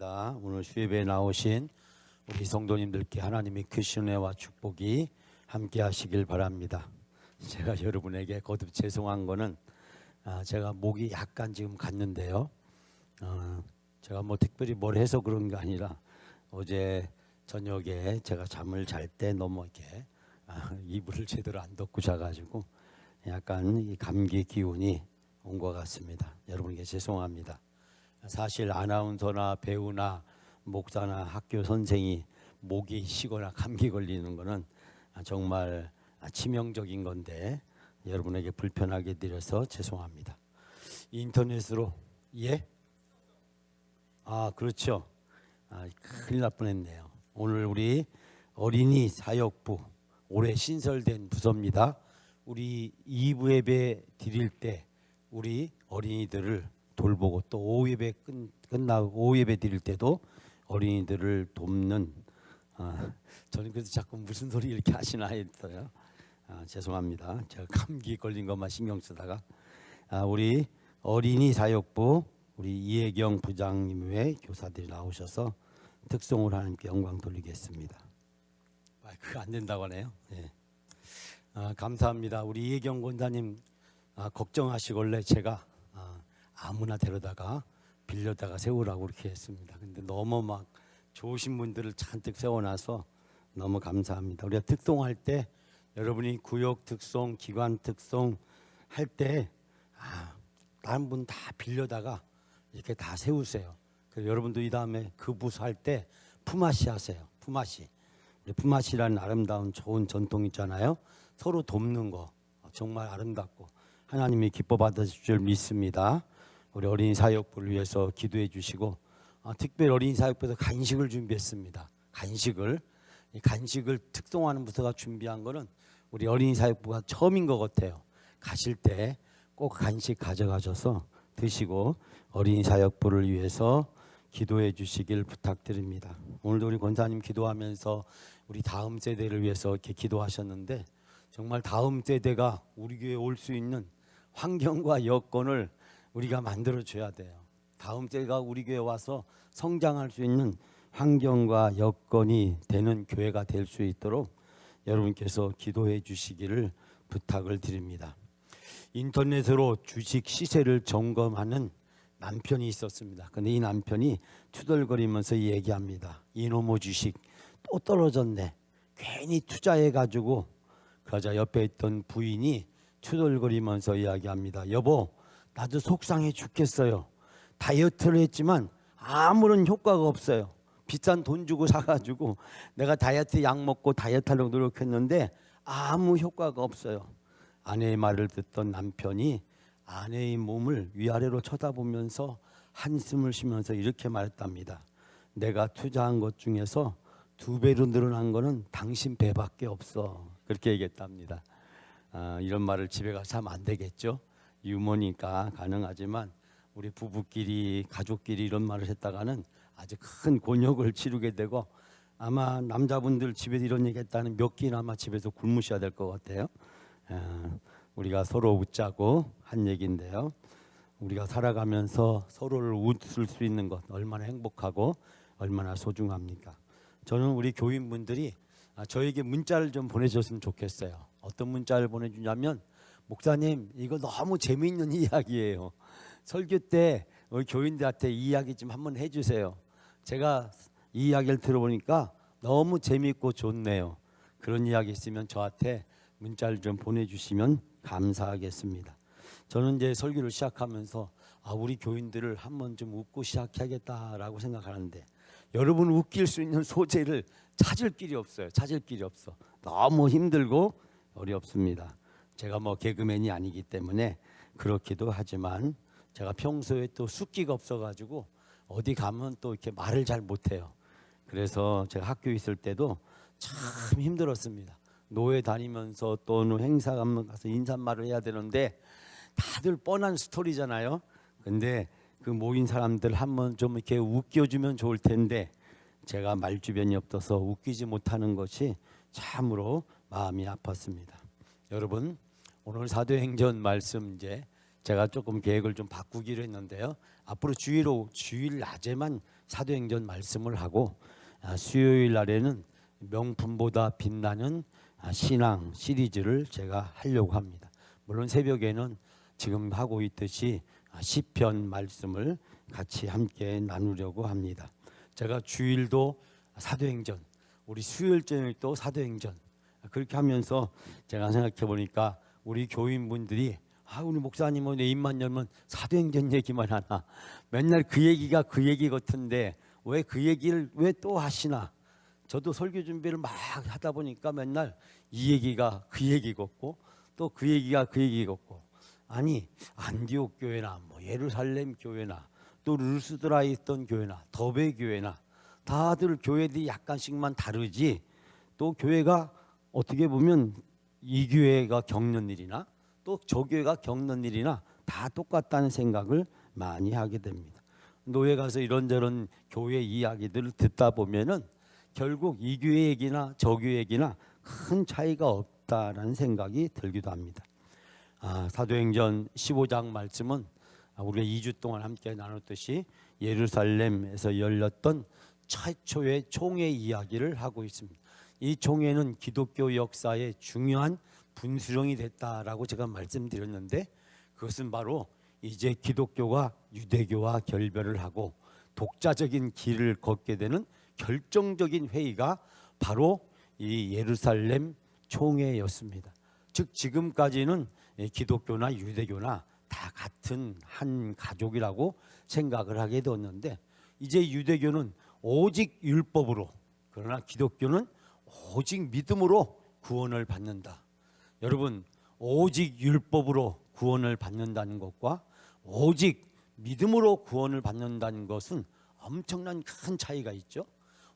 감사합니다. 오늘 수예배에 나오신 우리 성도님들께 하나님의 크신 은혜와 축복이 함께 하시길 바랍니다. 제가 여러분에게 거듭 죄송한 거는 제가 목이 약간 지금 갔는데요. 제가 뭐 특별히 뭘 해서 그런 게 아니라 어제 저녁에 제가 잠을 잘 때 너무 이렇게 이불을 제대로 안 덮고 자가지고 약간 이 감기 기운이 온 것 같습니다. 여러분에게 죄송합니다. 사실 아나운서나 배우나 목사나 학교 선생이 목이 쉬거나 감기 걸리는 거는 정말 치명적인 건데 여러분에게 불편하게 드려서 죄송합니다. 인터넷으로 그렇죠. 큰일 날 뻔했네요. 오늘 우리 어린이 사역부 올해 신설된 부서입니다. 우리 2부 예배 드릴 때 우리 어린이들을 돌보고 또 오후 예배 끝나고 오후 예배 드릴 때도 어린이들을 돕는 저는 그래서 자꾸 무슨 소리 이렇게 하시나 했어요. 죄송합니다. 제가 감기 걸린 것만 신경 쓰다가 우리 어린이 사역부 우리 이혜경 부장님 외 교사들이 나오셔서 특송을 하나님께 영광 돌리겠습니다. 마이크가 안 된다고 하네요. 네. 감사합니다. 우리 이혜경 권사님 걱정하시길래 제가 아무나 데려다가 빌려다가 세우라고 그렇게 했습니다. 근데 너무 막 좋으신 분들을 잔뜩 세워놔서 너무 감사합니다. 우리가 특송할 때 여러분이 구역 특송, 기관 특송 할 때 다른 분 다 빌려다가 이렇게 다 세우세요. 그래서 여러분도 이 다음에 그 부서 할 때 품앗이 하세요. 품앗이. 우리 품앗이라는 아름다운 좋은 전통 있잖아요. 서로 돕는 거 정말 아름답고 하나님이 기뻐 받으실 줄 믿습니다. 우리 어린이 사역부를 위해서 기도해 주시고 특별히 어린이 사역부에서 간식을 준비했습니다. 간식을 특송하는 부서가 준비한 거는 우리 어린이 사역부가 처음인 것 같아요. 가실 때 꼭 간식 가져가셔서 드시고 어린이 사역부를 위해서 기도해 주시길 부탁드립니다. 오늘도 우리 권사님 기도하면서 우리 다음 세대를 위해서 이렇게 기도하셨는데 정말 다음 세대가 우리 교회에 올 수 있는 환경과 여건을 우리가 만들어줘야 돼요. 다음 세대가 우리 교회에 와서 성장할 수 있는 환경과 여건이 되는 교회가 될 수 있도록 여러분께서 기도해 주시기를 부탁을 드립니다. 인터넷으로 주식 시세를 점검하는 남편이 있었습니다. 근데 이 남편이 투덜거리면서 얘기합니다. 이놈의 주식 또 떨어졌네. 괜히 투자해가지고 그러자 옆에 있던 부인이 투덜거리면서 이야기합니다. 여보, 나도 속상해 죽겠어요. 다이어트를 했지만 아무런 효과가 없어요. 비싼 돈 주고 사가지고 내가 다이어트 약 먹고 다이어트 하려고 노력했는데 아무 효과가 없어요. 아내의 말을 듣던 남편이 아내의 몸을 위아래로 쳐다보면서 한숨을 쉬면서 이렇게 말했답니다. 내가 투자한 것 중에서 2배로 늘어난 거는 당신 배밖에 없어. 그렇게 얘기했답니다. 이런 말을 집에 가서 하면 안 되겠죠. 유머니까 가능하지만 우리 부부끼리 가족끼리 이런 말을 했다가는 아주 큰 곤욕을 치르게 되고 아마 남자분들 집에서 이런 얘기 했다는 몇 끼나 아마 집에서 굶으셔야 될 것 같아요. 우리가 서로 웃자고 한 얘기인데요. 우리가 살아가면서 서로를 웃을 수 있는 것 얼마나 행복하고 얼마나 소중합니까? 저는 우리 교인분들이 저에게 문자를 좀 보내주셨으면 좋겠어요. 어떤 문자를 보내주냐면 목사님 이거 너무 재미있는 이야기예요. 설교 때 우리 교인들한테 이 이야기 좀 한번 해주세요. 제가 이 이야기를 들어보니까 너무 재미있고 좋네요. 그런 이야기 있으면 저한테 문자를 좀 보내주시면 감사하겠습니다. 저는 이제 설교를 시작하면서 우리 교인들을 한번 좀 웃고 시작해야겠다라고 생각하는데 여러분 웃길 수 있는 소재를 찾을 길이 없어요. 너무 힘들고 어렵습니다. 제가 뭐 개그맨이 아니기 때문에 그렇기도 하지만 제가 평소에 또 숫기가 없어가지고 어디 가면 또 이렇게 말을 잘 못해요. 그래서 제가 학교에 있을 때도 참 힘들었습니다. 노예 다니면서 또는 행사 가서 인사말을 해야 되는데 다들 뻔한 스토리잖아요. 근데 그 모인 사람들 한번 좀 이렇게 웃겨주면 좋을 텐데 제가 말주변이 없어서 웃기지 못하는 것이 참으로 마음이 아팠습니다. 여러분 오늘 사도행전 말씀 이제 제가 조금 계획을 좀 바꾸기로 했는데요. 앞으로 주일 낮에만 사도행전 말씀을 하고 수요일 날에는 명품보다 빛나는 신앙 시리즈를 제가 하려고 합니다. 물론 새벽에는 지금 하고 있듯이 시편 말씀을 같이 함께 나누려고 합니다. 제가 주일도 사도행전, 우리 수요일 저녁도 사도행전, 그렇게 하면서 제가 생각해 보니까 우리 교인분들이 우리 목사님은 내 입만 열면 사도행전 얘기만 하나, 맨날 그 얘기가 그 얘기 같은데 왜 그 얘기를 왜 또 하시나. 저도 설교 준비를 막 하다 보니까 맨날 이 얘기가 그 얘기 같고 또 그 얘기가 그 얘기 같고, 아니 안디옥 교회나 뭐 예루살렘 교회나 또 루스드라에 있던 교회나 더베 교회나 다들 교회들이 약간씩만 다르지, 또 교회가 어떻게 보면 이 교회가 겪는 일이나 또 저 교회가 겪는 일이나 다 똑같다는 생각을 많이 하게 됩니다. 노예 가서 이런저런 교회 이야기들을 듣다 보면은 결국 이 교회 얘기나 저 교회 얘기나 큰 차이가 없다라는 생각이 들기도 합니다. 사도행전 15장 말씀은 우리가 2주 동안 함께 나눴듯이 예루살렘에서 열렸던 최초의 총회 이야기를 하고 있습니다. 이 총회는 기독교 역사의 중요한 분수령이 됐다라고 제가 말씀드렸는데, 그것은 바로 이제 기독교가 유대교와 결별을 하고 독자적인 길을 걷게 되는 결정적인 회의가 바로 이 예루살렘 총회였습니다. 즉 지금까지는 기독교나 유대교나 다 같은 한 가족이라고 생각을 하게 되었는데, 이제 유대교는 오직 율법으로, 그러나 기독교는 오직 믿음으로 구원을 받는다. 여러분, 오직 율법으로 구원을 받는다는 것과 오직 믿음으로 구원을 받는다는 것은 엄청난 큰 차이가 있죠.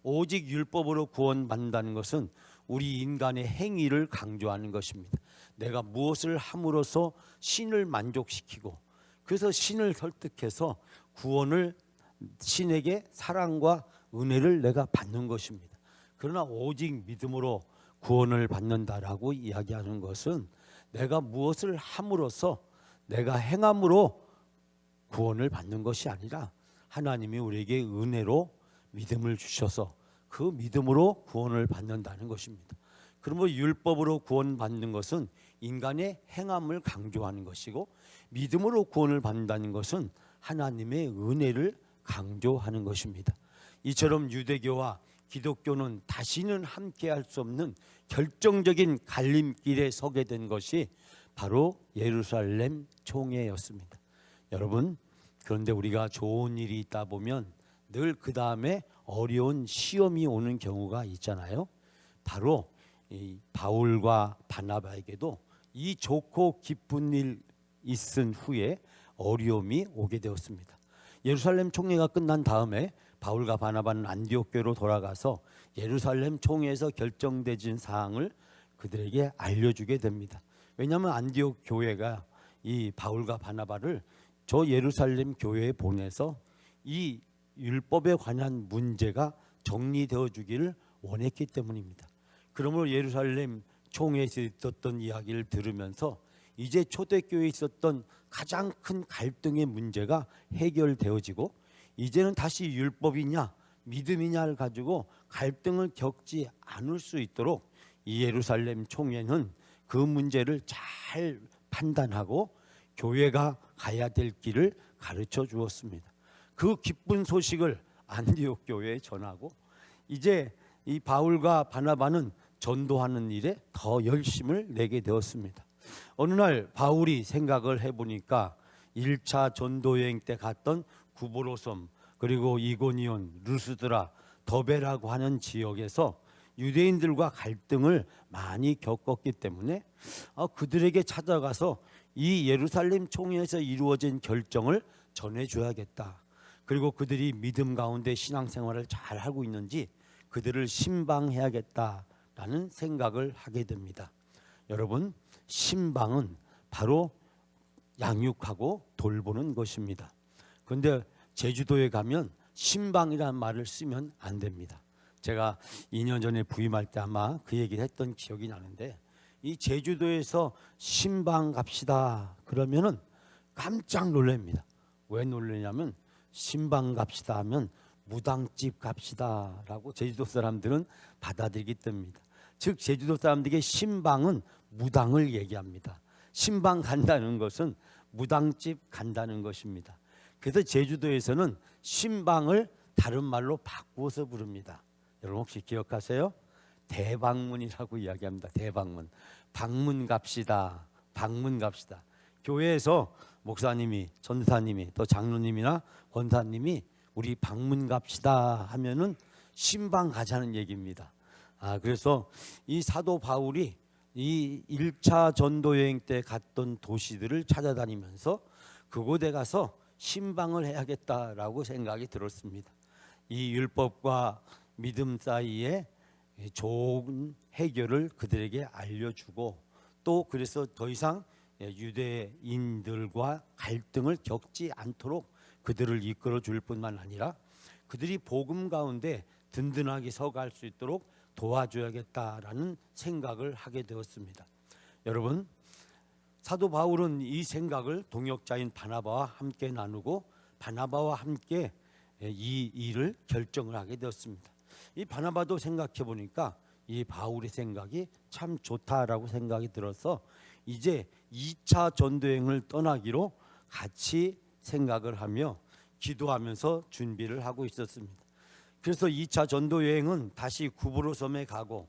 오직 율법으로 구원받는다는 것은 우리 인간의 행위를 강조하는 것입니다. 내가 무엇을 함으로써 신을 만족시키고, 그래서 신을 설득해서 구원을, 신에게 사랑과 은혜를 내가 받는 것입니다. 그러나 오직 믿음으로 구원을 받는다라고 이야기하는 것은 내가 무엇을 함으로써, 내가 행함으로 구원을 받는 것이 아니라 하나님이 우리에게 은혜로 믿음을 주셔서 그 믿음으로 구원을 받는다는 것입니다. 그러므로 율법으로 구원받는 것은 인간의 행함을 강조하는 것이고, 믿음으로 구원을 받는다는 것은 하나님의 은혜를 강조하는 것입니다. 이처럼 유대교와 기독교는 다시는 함께할 수 없는 결정적인 갈림길에 서게 된 것이 바로 예루살렘 총회였습니다. 여러분, 그런데 우리가 좋은 일이 있다 보면 늘 그 다음에 어려운 시험이 오는 경우가 있잖아요. 바로 이 바울과 바나바에게도 이 좋고 기쁜 일 있은 후에 어려움이 오게 되었습니다. 예루살렘 총회가 끝난 다음에 바울과 바나바는 안디옥 교회로 돌아가서 예루살렘 총회에서 결정되진 사항을 그들에게 알려주게 됩니다. 왜냐하면 안디옥 교회가 이 바울과 바나바를 저 예루살렘 교회에 보내서 이 율법에 관한 문제가 정리되어 주기를 원했기 때문입니다. 그러므로 예루살렘 총회에서 있었던 이야기를 들으면서 이제 초대교회에 있었던 가장 큰 갈등의 문제가 해결되어지고, 이제는 다시 율법이냐 믿음이냐를 가지고 갈등을 겪지 않을 수 있도록 이 예루살렘 총회는 그 문제를 잘 판단하고 교회가 가야 될 길을 가르쳐 주었습니다. 그 기쁜 소식을 안디옥 교회에 전하고, 이제 이 바울과 바나바는 전도하는 일에 더 열심을 내게 되었습니다. 어느 날 바울이 생각을 해보니까 1차 전도 여행 때 갔던 구브로섬, 그리고 이고니온, 루스드라, 더베라고 하는 지역에서 유대인들과 갈등을 많이 겪었기 때문에 그들에게 찾아가서 이 예루살렘 총회에서 이루어진 결정을 전해줘야겠다. 그리고 그들이 믿음 가운데 신앙생활을 잘 하고 있는지 그들을 신방해야겠다라는 생각을 하게 됩니다. 여러분, 신방은 바로 양육하고 돌보는 것입니다. 그런데 제주도에 가면 신방이라는 말을 쓰면 안 됩니다. 제가 2년 전에 부임할 때 아마 그 얘기를 했던 기억이 나는데, 이 제주도에서 신방 갑시다 그러면은 깜짝 놀랍니다. 왜 놀라냐면 신방 갑시다 하면 무당집 갑시다라고 제주도 사람들은 받아들이기 때문입니다. 즉 제주도 사람들에게 신방은 무당을 얘기합니다. 신방 간다는 것은 무당집 간다는 것입니다. 그래서 제주도에서는 신방을 다른 말로 바꾸어서 부릅니다. 여러분 혹시 기억하세요? 대방문이라고 이야기합니다. 대방문. 방문 갑시다. 방문 갑시다. 교회에서 목사님이, 전사님이, 또 장로님이나 권사님이 우리 방문 갑시다 하면은 신방 가자는 얘기입니다. 그래서 이 사도 바울이 이 1차 전도 여행 때 갔던 도시들을 찾아다니면서 그곳에 가서 신방을 해야겠다라고 생각이 들었습니다. 이 율법과 믿음 사이에 좋은 해결을 그들에게 알려주고 또 그래서 더 이상 유대인들과 갈등을 겪지 않도록 그들을 이끌어 줄 뿐만 아니라 그들이 복음 가운데 든든하게 서갈 수 있도록 도와줘야겠다라는 생각을 하게 되었습니다. 여러분, 사도 바울은 이 생각을 동역자인 바나바와 함께 나누고 바나바와 함께 이 일을 결정을 하게 되었습니다. 이 바나바도 생각해 보니까 이 바울의 생각이 참 좋다라고 생각이 들어서 이제 2차 전도여행을 떠나기로 같이 생각을 하며 기도하면서 준비를 하고 있었습니다. 그래서 2차 전도여행은 다시 구브로 섬에 가고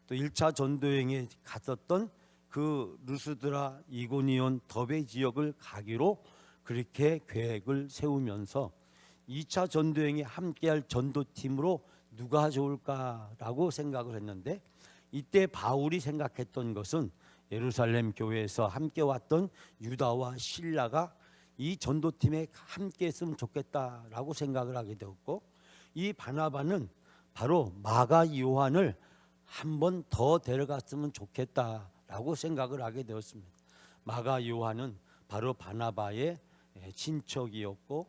또 1차 전도여행에 갔었던 그 루스드라, 이고니온, 더베 지역을 가기로 그렇게 계획을 세우면서 2차 전도여행에 함께할 전도팀으로 누가 좋을까라고 생각을 했는데 이때 바울이 생각했던 것은 예루살렘 교회에서 함께 왔던 유다와 실라가 이 전도팀에 함께 했으면 좋겠다라고 생각을 하게 되었고 이 바나바는 바로 마가 요한을 한 번 더 데려갔으면 좋겠다라고 생각을 하게 되었습니다. 마가 요한은 바로 바나바의 친척이었고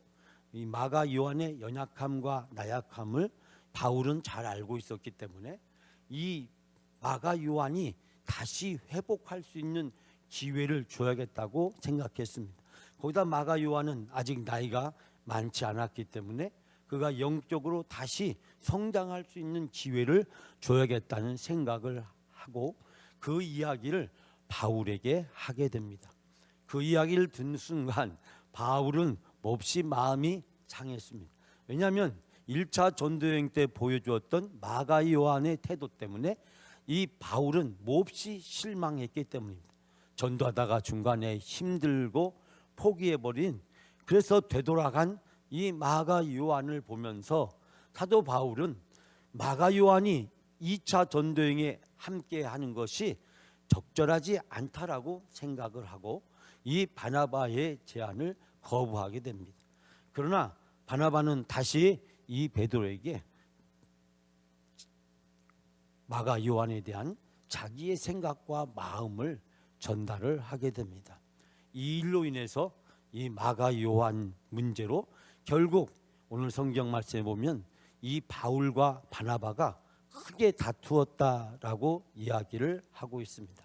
이 마가 요한의 연약함과 나약함을 바울은 잘 알고 있었기 때문에 이 마가 요한이 다시 회복할 수 있는 기회를 줘야겠다고 생각했습니다. 거기다 마가 요한은 아직 나이가 많지 않았기 때문에 그가 영적으로 다시 성장할 수 있는 기회를 줘야겠다는 생각을 하고 그 이야기를 바울에게 하게 됩니다. 그 이야기를 듣는 순간 바울은 몹시 마음이 상했습니다. 왜냐하면 1차 전도여행 때 보여주었던 마가 요한의 태도 때문에 이 바울은 몹시 실망했기 때문입니다. 전도하다가 중간에 힘들고 포기해버린 그래서 되돌아간 이 마가 요한을 보면서 사도 바울은 마가 요한이 2차 전도여행에 함께 하는 것이 적절하지 않다라고 생각을 하고 이 바나바의 제안을 거부하게 됩니다. 그러나 바나바는 다시 이 베드로에게 마가 요한에 대한 자기의 생각과 마음을 전달을 하게 됩니다. 이 일로 인해서 이 마가 요한 문제로 결국 오늘 성경 말씀에 보면 이 바울과 바나바가 크게 다투었다라고 이야기를 하고 있습니다.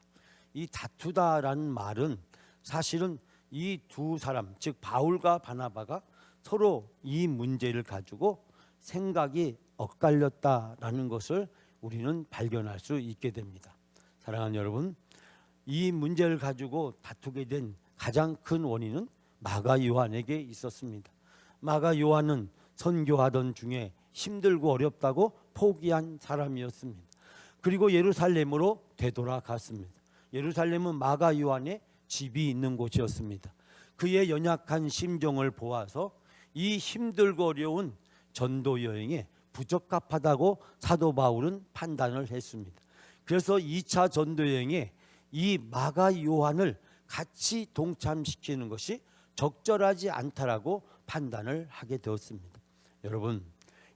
이 다투다라는 말은 사실은 이 두 사람 즉 바울과 바나바가 서로 이 문제를 가지고 생각이 엇갈렸다라는 것을 우리는 발견할 수 있게 됩니다. 사랑하는 여러분, 이 문제를 가지고 다투게 된 가장 큰 원인은 마가 요한에게 있었습니다. 마가 요한은 선교하던 중에 힘들고 어렵다고 포기한 사람이었습니다. 그리고 예루살렘으로 되돌아갔습니다. 예루살렘은 마가 요한의 집이 있는 곳이었습니다. 그의 연약한 심정을 보아서 이 힘들고 어려운 전도 여행에 부적합하다고 사도 바울은 판단을 했습니다. 그래서 2차 전도 여행에 이 마가 요한을 같이 동참시키는 것이 적절하지 않다라고 판단을 하게 되었습니다. 여러분,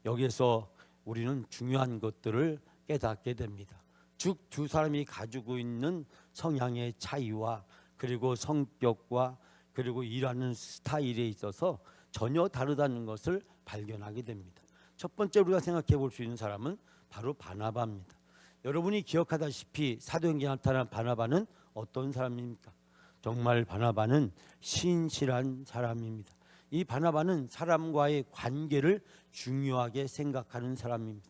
여기에서 우리는 중요한 것들을 깨닫게 됩니다. 즉 두 사람이 가지고 있는 성향의 차이와 그리고 성격과 그리고 일하는 스타일에 있어서 전혀 다르다는 것을 발견하게 됩니다. 첫 번째 우리가 생각해 볼 수 있는 사람은 바로 바나바입니다. 여러분이 기억하다시피 사도행전에 나타난 바나바는 어떤 사람입니까? 정말 바나바는 신실한 사람입니다. 이 바나바는 사람과의 관계를 중요하게 생각하는 사람입니다.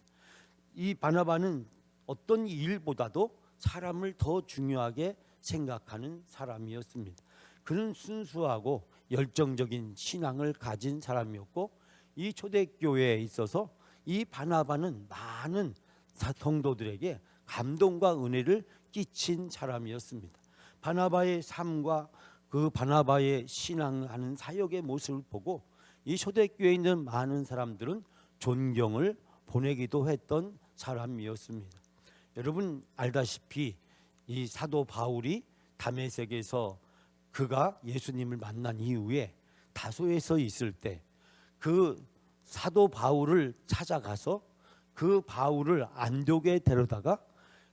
이 바나바는 어떤 일보다도 사람을 더 중요하게 생각하는 사람이었습니다. 그는 순수하고 열정적인 신앙을 가진 사람이었고, 이 초대교회에 있어서 이 바나바는 많은 성도들에게 감동과 은혜를 끼친 사람이었습니다. 바나바의 삶과 그 바나바의 신앙하는 사역의 모습을 보고 이 초대교회에 있는 많은 사람들은 존경을 보내기도 했던 사람이었습니다. 여러분 알다시피 이 사도 바울이 다메섹에서 그가 예수님을 만난 이후에 다소에서 있을 때 그 사도 바울을 찾아가서 그 바울을 안디옥에 데려다가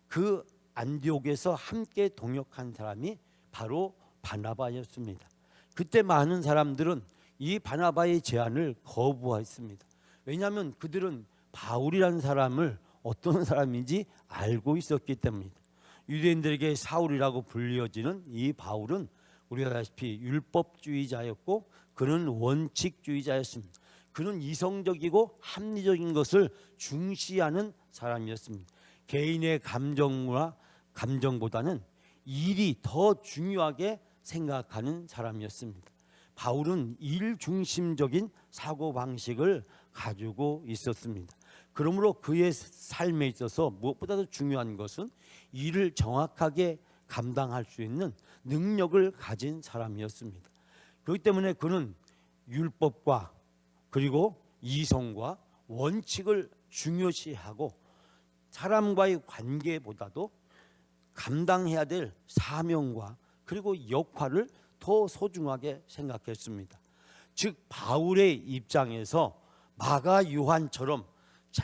그 안디옥에서 함께 동역한 사람이 바로 바나바였습니다. 그때 많은 사람들은 이 바나바의 제안을 거부했습니다. 왜냐하면 그들은 바울이라는 사람을 어떤 사람인지 알고 있었기 때문입니다. 유대인들에게 사울이라고 불려지는 이 바울은 우리가 아시다시피 율법주의자였고 그는 원칙주의자였습니다. 그는 이성적이고 합리적인 것을 중시하는 사람이었습니다. 개인의 감정보다는 일이 더 중요하게 생각하는 사람이었습니다. 바울은 일 중심적인 사고방식을 가지고 있었습니다. 그러므로 그의 삶에 있어서 무엇보다도 중요한 것은 일을 정확하게 감당할 수 있는 능력을 가진 사람이었습니다. 그렇기 때문에 그는 율법과 그리고 이성과 원칙을 중요시하고 사람과의 관계보다도 감당해야 될 사명과 그리고 역할을 더 소중하게 생각했습니다. 즉 바울의 입장에서 마가 요한처럼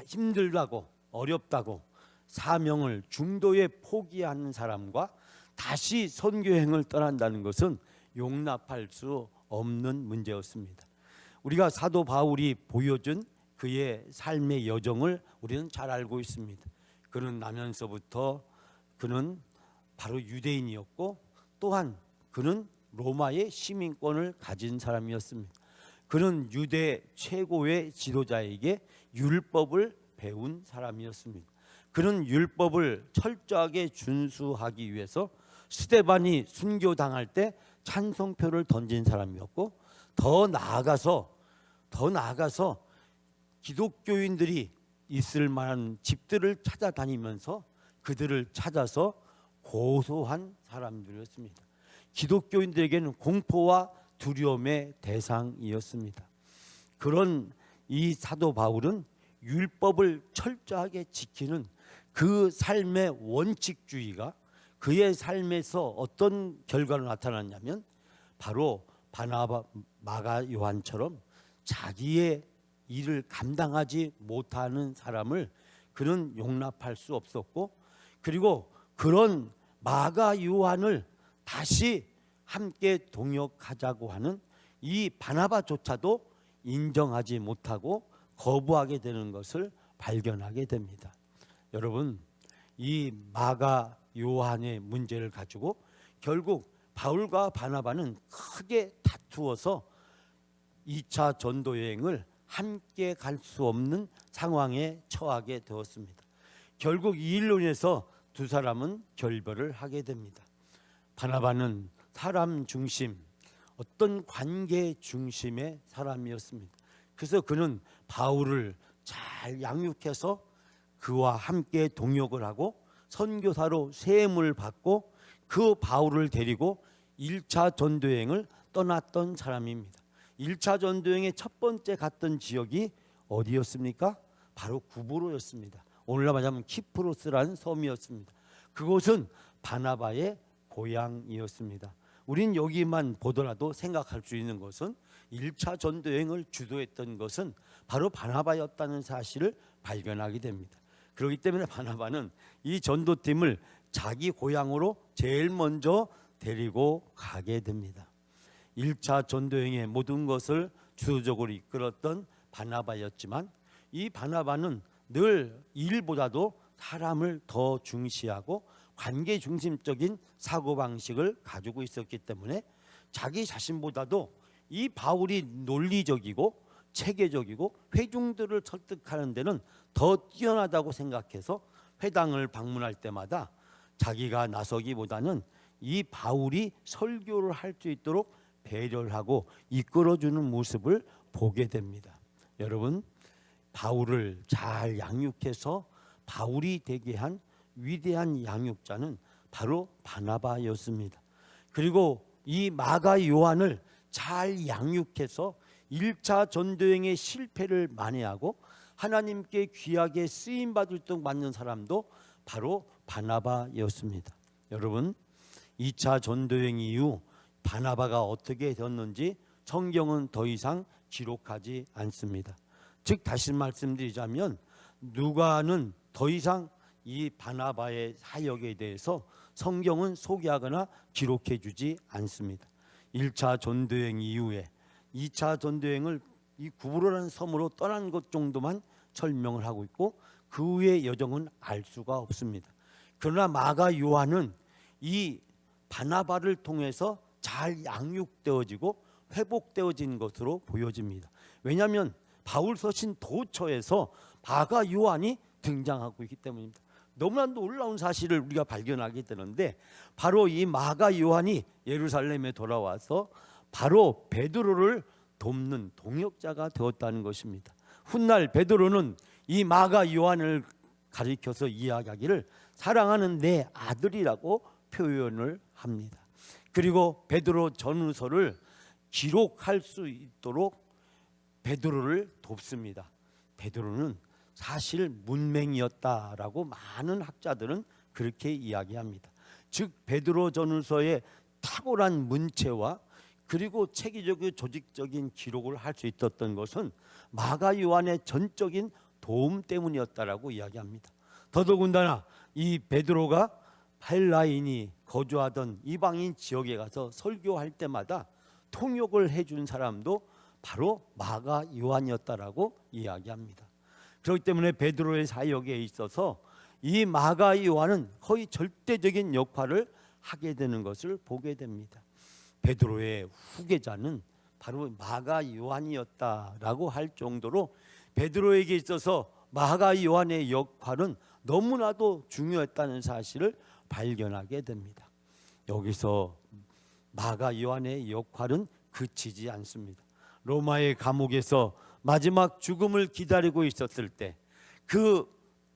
힘들다고 어렵다고 사명을 중도에 포기하는 사람과 다시 선교행을 떠난다는 것은 용납할 수 없는 문제였습니다. 우리가 사도 바울이 보여준 그의 삶의 여정을 우리는 잘 알고 있습니다. 그는 나면서부터 그는 바로 유대인이었고 또한 그는 로마의 시민권을 가진 사람이었습니다. 그는 유대 최고의 지도자에게 율법을 배운 사람이었습니다. 그는 율법을 철저하게 준수하기 위해서 스데반이 순교당할 때 찬송표를 던진 사람이었고 더 나아가서 기독교인들이 있을 만한 집들을 찾아다니면서 그들을 찾아서 고소한 사람들이었습니다. 기독교인들에게는 공포와 두려움의 대상이었습니다. 그런 이 사도 바울은 율법을 철저하게 지키는 그 삶의 원칙주의가 그의 삶에서 어떤 결과로 나타났냐면 바로 바나바, 마가 요한처럼 자기의 일을 감당하지 못하는 사람을 그는 용납할 수 없었고, 그리고 그런 마가 요한을 다시 함께 동역하자고 하는 이 바나바조차도 인정하지 못하고 거부하게 되는 것을 발견하게 됩니다. 여러분, 이 마가 요한의 문제를 가지고 결국 바울과 바나바는 크게 다투어서 2차 전도 여행을 함께 갈 수 없는 상황에 처하게 되었습니다. 결국 이 일로 인해서 두 사람은 결별을 하게 됩니다. 바나바는 사람 중심, 어떤 관계 중심의 사람이었습니다. 그래서 그는 바울을 잘 양육해서 그와 함께 동역을 하고 선교사로 세움을 받고 그 바울을 데리고 1차 전도여행을 떠났던 사람입니다. 1차 전도여행의 첫 번째 갔던 지역이 어디였습니까? 바로 구브로였습니다. 오늘날 말하자면 키프로스라는 섬이었습니다. 그곳은 바나바의 고향이었습니다. 우린 여기만 보더라도 생각할 수 있는 것은 1차 전도여행을 주도했던 것은 바로 바나바였다는 사실을 발견하게 됩니다. 그렇기 때문에 바나바는 이 전도팀을 자기 고향으로 제일 먼저 데리고 가게 됩니다. 1차 전도여행의 모든 것을 주도적으로 이끌었던 바나바였지만 이 바나바는 늘 일보다도 사람을 더 중시하고 관계 중심적인 사고방식을 가지고 있었기 때문에 자기 자신보다도 이 바울이 논리적이고 체계적이고 회중들을 설득하는 데는 더 뛰어나다고 생각해서 회당을 방문할 때마다 자기가 나서기보다는 이 바울이 설교를 할 수 있도록 배려를 하고 이끌어주는 모습을 보게 됩니다. 여러분, 바울을 잘 양육해서 바울이 되게 한 위대한 양육자는 바로 바나바였습니다. 그리고 이 마가 요한을 잘 양육해서 1차 전도여행의 실패를 만회하고 하나님께 귀하게 쓰임받을 때 맞는 사람도 바로 바나바였습니다. 여러분, 2차 전도여행 이후 바나바가 어떻게 되었는지 성경은 더 이상 기록하지 않습니다. 즉 다시 말씀드리자면 누가는 더 이상 이 바나바의 사역에 대해서 성경은 소개하거나 기록해 주지 않습니다. 1차 전도여행 이후에 2차 전도여행을 이 구브로라는 섬으로 떠난 것 정도만 설명을 하고 있고 그 후의 여정은 알 수가 없습니다. 그러나 마가 요한은 이 바나바를 통해서 잘 양육되어지고 회복되어진 것으로 보여집니다. 왜냐하면 바울 서신 도처에서 마가 요한이 등장하고 있기 때문입니다. 너무나 놀라운 사실을 우리가 발견하게 되는데 바로 이 마가 요한이 예루살렘에 돌아와서 바로 베드로를 돕는 동역자가 되었다는 것입니다. 훗날 베드로는 이 마가 요한을 가리켜서 이야기하기를 사랑하는 내 아들이라고 표현을 합니다. 그리고 베드로 전후서를 기록할 수 있도록 베드로를 돕습니다. 베드로는 사실 문맹이었다라고 많은 학자들은 그렇게 이야기합니다. 즉 베드로 전후서의 탁월한 문체와 그리고 체계적이고 조직적인 기록을 할 수 있었던 것은 마가 요한의 전적인 도움 때문이었다라고 이야기합니다. 더더군다나 이 베드로가 헬라인이 거주하던 이방인 지역에 가서 설교할 때마다 통역을 해준 사람도 바로 마가 요한이었다라고 이야기합니다. 그렇기 때문에 베드로의 사역에 있어서 이 마가 요한은 거의 절대적인 역할을 하게 되는 것을 보게 됩니다. 베드로의 후계자는 바로 마가 요한이었다라고 할 정도로 베드로에게 있어서 마가 요한의 역할은 너무나도 중요했다는 사실을 발견하게 됩니다. 여기서 마가 요한의 역할은 그치지 않습니다. 로마의 감옥에서 마지막 죽음을 기다리고 있었을 때 그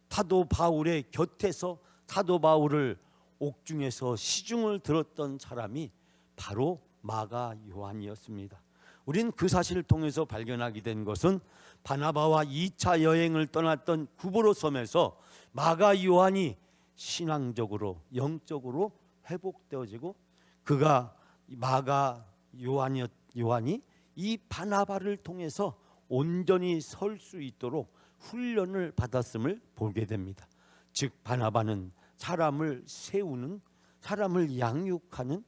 사도 바울의 곁에서 사도 바울을 옥중에서 시중을 들었던 사람이 바로 마가 요한이었습니다. 우린 그 사실을 통해서 발견하게 된 것은 바나바와 2차 여행을 떠났던 구브로 섬에서 마가 요한이 신앙적으로 영적으로 회복되어지고 그가 마가 요한이 이 바나바를 통해서 온전히 설 수 있도록 훈련을 받았음을 보게 됩니다. 즉 바나바는 사람을 세우는, 사람을 양육하는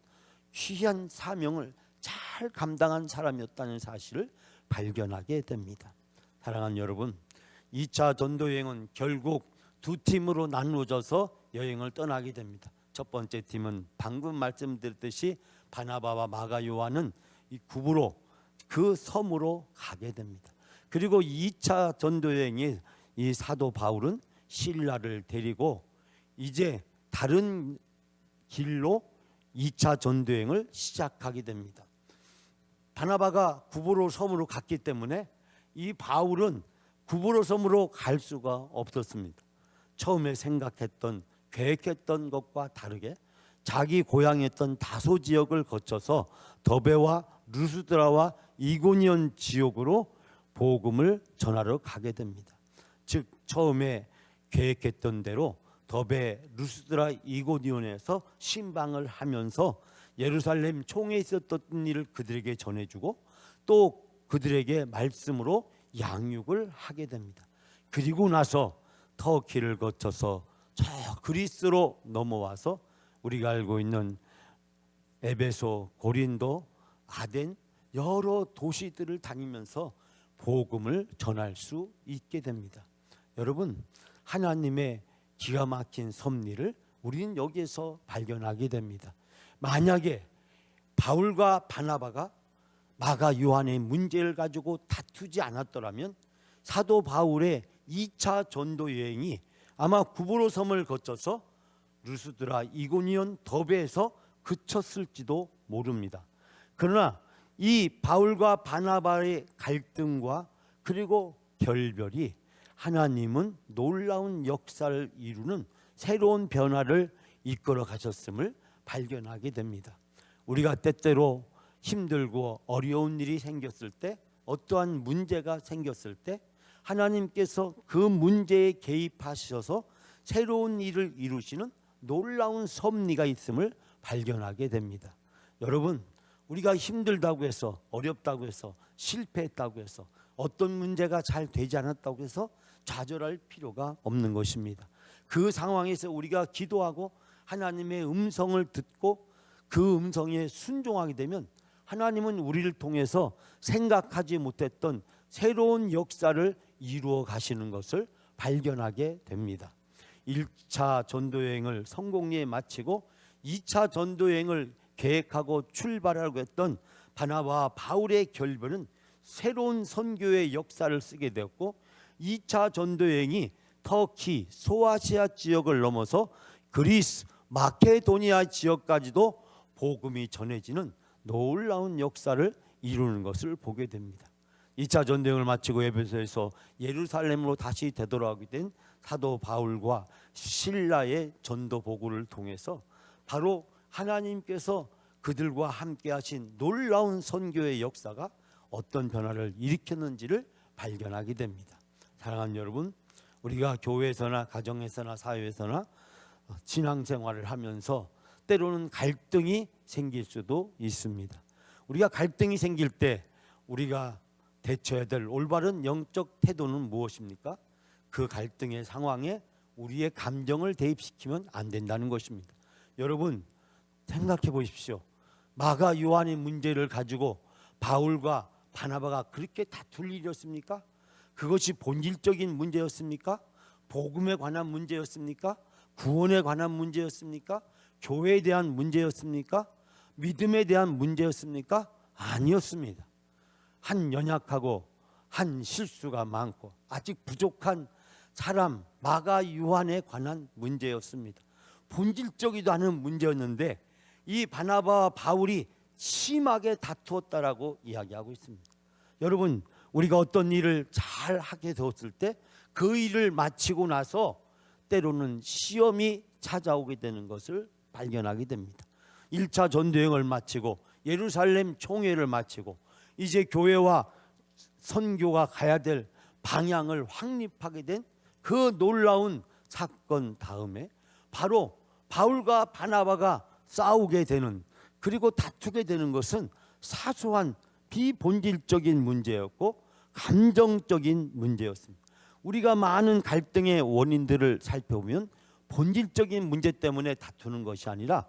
귀한 사명을 잘 감당한 사람이었다는 사실을 발견하게 됩니다. 사랑하는 여러분, 2차 전도여행은 결국 두 팀으로 나누어져서 여행을 떠나게 됩니다. 첫 번째 팀은 방금 말씀드렸듯이 바나바와 마가 요한은 이 구브로 그 섬으로 가게 됩니다. 그리고 2차 전도여행이 이 사도 바울은 실라를 데리고 이제 다른 길로 2차 전도여행을 시작하게 됩니다. 바나바가 구브로 섬으로 갔기 때문에 이 바울은 구브로 섬으로 갈 수가 없었습니다. 처음에 생각했던 계획했던 것과 다르게 자기 고향이었던 다소 지역을 거쳐서 더베와 루스드라와 이고니온 지역으로 복음을 전하러 가게 됩니다. 즉 처음에 계획했던 대로 더베, 루스드라, 이고니온에서 신방을 하면서 예루살렘 총에 있었던 일을 그들에게 전해주고 또 그들에게 말씀으로 양육을 하게 됩니다. 그리고 나서 터키를 거쳐서 저 그리스로 넘어와서 우리가 알고 있는 에베소, 고린도, 아덴 여러 도시들을 다니면서 복음을 전할 수 있게 됩니다. 여러분, 하나님의 기가 막힌 섭리를 우리는 여기에서 발견하게 됩니다. 만약에 바울과 바나바가 마가 요한의 문제를 가지고 다투지 않았더라면 사도 바울의 2차 전도 여행이 아마 구브로 섬을 거쳐서 루스드라, 이고니온, 더베에서 그쳤을지도 모릅니다. 그러나 이 바울과 바나바의 갈등과 그리고 결별이 하나님은 놀라운 역사를 이루는 새로운 변화를 이끌어 가셨음을 발견하게 됩니다. 우리가 때때로 힘들고 어려운 일이 생겼을 때, 어떠한 문제가 생겼을 때 하나님께서 그 문제에 개입하셔서 새로운 일을 이루시는 놀라운 섭리가 있음을 발견하게 됩니다. 여러분, 우리가 힘들다고 해서, 어렵다고 해서, 실패했다고 해서, 어떤 문제가 잘 되지 않았다고 해서 좌절할 필요가 없는 것입니다. 그 상황에서 우리가 기도하고 하나님의 음성을 듣고 그 음성에 순종하게 되면 하나님은 우리를 통해서 생각하지 못했던 새로운 역사를 이루어 가시는 것을 발견하게 됩니다. 1차 전도여행을 성공리에 마치고 2차 전도여행을 계획하고 출발하려고 했던 바나바와 바울의 결별은 새로운 선교의 역사를 쓰게 되었고, 2차 전도여행이 터키, 소아시아 지역을 넘어서 그리스, 마케도니아 지역까지도 복음이 전해지는 놀라운 역사를 이루는 것을 보게 됩니다. 2차 전도여행을 마치고 에베소에서 예루살렘으로 다시 되돌아오게 된 사도 바울과 실라의 전도 보고를 통해서 바로 하나님께서 그들과 함께 하신 놀라운 선교의 역사가 어떤 변화를 일으켰는지를 발견하게 됩니다. 사랑하는 여러분, 우리가 교회에서나 가정에서나 사회에서나 신앙생활을 하면서 때로는 갈등이 생길 수도 있습니다. 우리가 갈등이 생길 때 우리가 대처해야 될 올바른 영적 태도는 무엇입니까? 그 갈등의 상황에 우리의 감정을 대입시키면 안 된다는 것입니다. 여러분, 생각해 보십시오. 마가 요한의 문제를 가지고 바울과 바나바가 그렇게 다툴 일이었습니까? 그것이 본질적인 문제였습니까? 복음에 관한 문제였습니까? 구원에 관한 문제였습니까? 교회에 대한 문제였습니까? 믿음에 대한 문제였습니까? 아니었습니다. 한 연약하고 한 실수가 많고 아직 부족한 사람 마가 요한에 관한 문제였습니다. 본질적이도 않은 문제였는데 이 바나바와 바울이 심하게 다투었다라고 이야기하고 있습니다. 여러분, 우리가 어떤 일을 잘 하게 되었을 때 그 일을 마치고 나서 때로는 시험이 찾아오게 되는 것을 발견하게 됩니다. 1차 전도여행을 마치고 예루살렘 총회를 마치고 이제 교회와 선교가 가야 될 방향을 확립하게 된 그 놀라운 사건 다음에 바로 바울과 바나바가 싸우게 되는, 그리고 다투게 되는 것은 사소한 비본질적인 문제였고 감정적인 문제였습니다. 우리가 많은 갈등의 원인들을 살펴보면 본질적인 문제 때문에 다투는 것이 아니라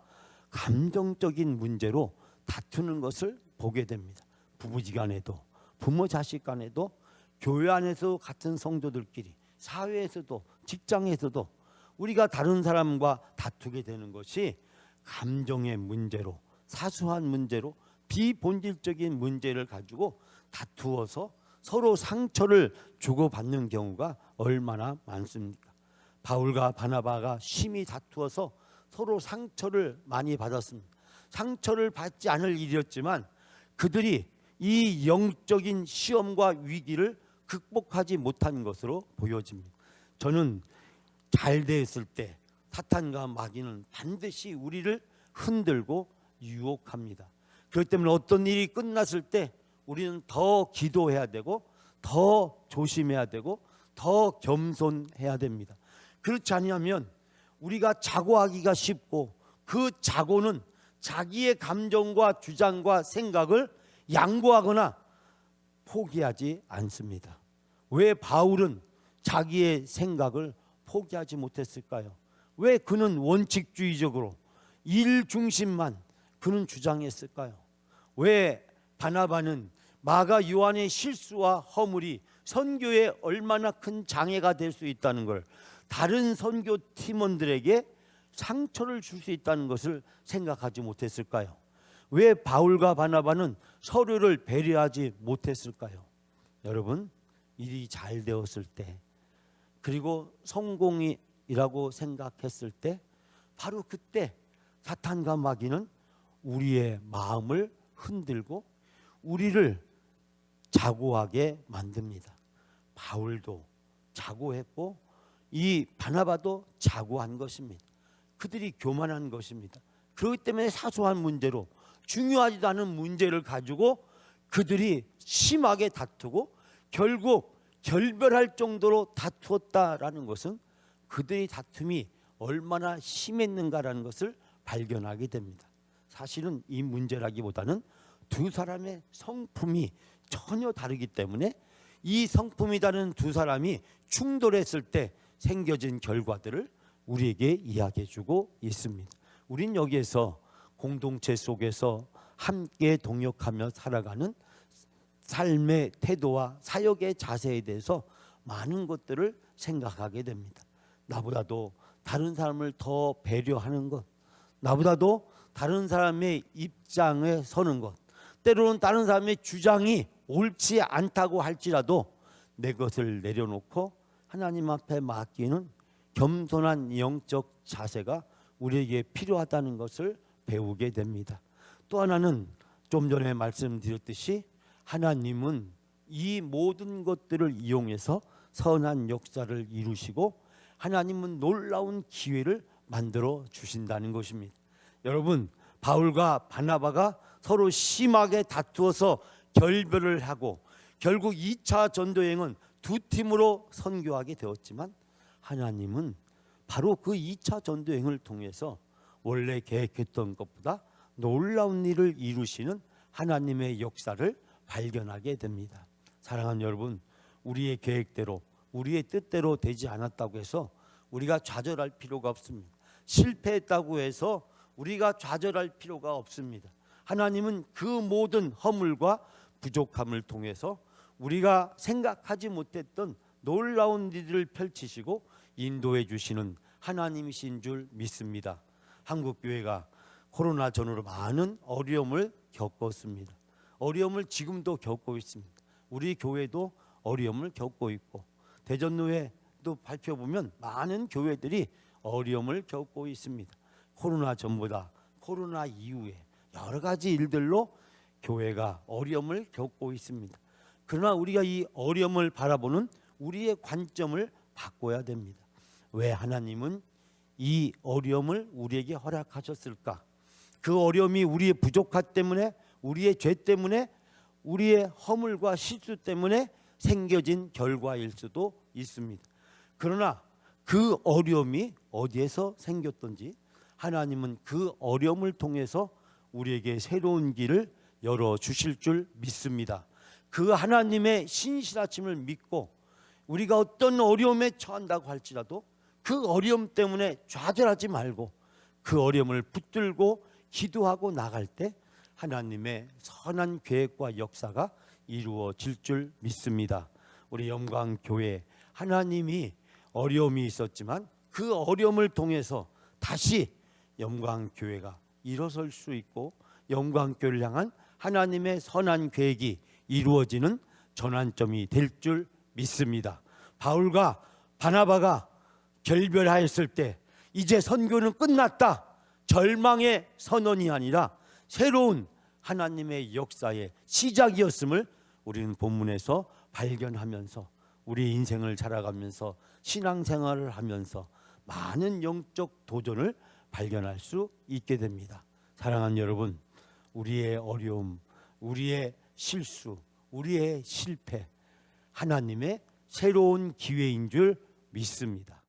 감정적인 문제로 다투는 것을 보게 됩니다. 부부지간에도, 부모 자식 간에도, 교회 안에서 같은 성도들끼리, 사회에서도, 직장에서도 우리가 다른 사람과 다투게 되는 것이 감정의 문제로, 사소한 문제로, 비본질적인 문제를 가지고 다투어서 서로 상처를 주고받는 경우가 얼마나 많습니까? 바울과 바나바가 심히 다투어서 서로 상처를 많이 받았습니다. 상처를 받지 않을 일이었지만 그들이 이 영적인 시험과 위기를 극복하지 못한 것으로 보여집니다. 저는 잘 되었을 때 사탄과 마귀는 반드시 우리를 흔들고 유혹합니다. 그렇기 때문에 어떤 일이 끝났을 때 우리는 더 기도해야 되고 더 조심해야 되고 더 겸손해야 됩니다. 그렇지 않으면 우리가 자고하기가 쉽고 그 자고는 자기의 감정과 주장과 생각을 양보하거나 포기하지 않습니다. 왜 바울은 자기의 생각을 포기하지 못했을까요? 왜 그는 원칙주의적으로 일 중심만 그는 주장했을까요? 왜 바나바는 마가 요한의 실수와 허물이 선교에 얼마나 큰 장애가 될 수 있다는 걸, 다른 선교 팀원들에게 상처를 줄 수 있다는 것을 생각하지 못했을까요? 왜 바울과 바나바는 서로를 배려하지 못했을까요? 여러분, 일이 잘 되었을 때, 그리고 성공이라고 생각했을 때, 바로 그때 사탄과 마귀는 우리의 마음을 흔들고 우리를 자고하게 만듭니다. 바울도 자고했고 이 바나바도 자고한 것입니다. 그들이 교만한 것입니다. 그렇기 때문에 사소한 문제로, 중요하지도 않은 문제를 가지고 그들이 심하게 다투고 결국 결별할 정도로 다투었다라는 것은 그들의 다툼이 얼마나 심했는가라는 것을 발견하게 됩니다. 사실은 이 문제라기보다는 두 사람의 성품이 전혀 다르기 때문에 이 성품이 다른 두 사람이 충돌했을 때 생겨진 결과들을 우리에게 이야기해주고 있습니다. 우린 여기에서 공동체 속에서 함께 동역하며 살아가는 삶의 태도와 사역의 자세에 대해서 많은 것들을 생각하게 됩니다. 나보다도 다른 사람을 더 배려하는 것, 나보다도 다른 사람의 입장에 서는 것, 때로는 다른 사람의 주장이 옳지 않다고 할지라도 내 것을 내려놓고 하나님 앞에 맡기는 겸손한 영적 자세가 우리에게 필요하다는 것을 배우게 됩니다. 또 하나는 좀 전에 말씀드렸듯이 하나님은 이 모든 것들을 이용해서 선한 역사를 이루시고 하나님은 놀라운 기회를 만들어 주신다는 것입니다. 여러분, 바울과 바나바가 서로 심하게 다투어서 결별을 하고 결국 2차 전도여행은 두 팀으로 선교하게 되었지만 하나님은 바로 그 2차 전도여행을 통해서 원래 계획했던 것보다 놀라운 일을 이루시는 하나님의 역사를 발견하게 됩니다. 사랑하는 여러분, 우리의 계획대로 우리의 뜻대로 되지 않았다고 해서 우리가 좌절할 필요가 없습니다. 실패했다고 해서 우리가 좌절할 필요가 없습니다. 하나님은 그 모든 허물과 부족함을 통해서 우리가 생각하지 못했던 놀라운 일을 펼치시고 인도해 주시는 하나님이신 줄 믿습니다. 한국교회가 코로나 전후로 많은 어려움을 겪었습니다. 어려움을 지금도 겪고 있습니다. 우리 교회도 어려움을 겪고 있고 대전로에도 발표보면 많은 교회들이 어려움을 겪고 있습니다. 코로나 전보다 코로나 이후에 여러 가지 일들로 교회가 어려움을 겪고 있습니다. 그러나 우리가 이 어려움을 바라보는 우리의 관점을 바꿔야 됩니다. 왜 하나님은 이 어려움을 우리에게 허락하셨을까? 그 어려움이 우리의 부족함 때문에, 우리의 죄 때문에, 우리의 허물과 실수 때문에 생겨진 결과일 수도 있습니다. 그러나 그 어려움이 어디에서 생겼든지 하나님은 그 어려움을 통해서 우리에게 새로운 길을 열어주실 줄 믿습니다. 그 하나님의 신실하심을 믿고 우리가 어떤 어려움에 처한다고 할지라도 그 어려움 때문에 좌절하지 말고 그 어려움을 붙들고 기도하고 나갈 때 하나님의 선한 계획과 역사가 이루어질 줄 믿습니다. 우리 영광교회, 하나님이 어려움이 있었지만 그 어려움을 통해서 다시 영광교회가 일어설 수 있고 영광교회를 향한 하나님의 선한 계획이 이루어지는 전환점이 될 줄 믿습니다. 바울과 바나바가 결별하였을 때 이제 선교는 끝났다, 절망의 선언이 아니라 새로운 하나님의 역사의 시작이었음을 우리는 본문에서 발견하면서 우리 인생을 살아가면서 신앙생활을 하면서 많은 영적 도전을 발견할 수 있게 됩니다. 사랑하는 여러분, 우리의 어려움, 우리의 실수, 우리의 실패, 하나님의 새로운 기회인 줄 믿습니다.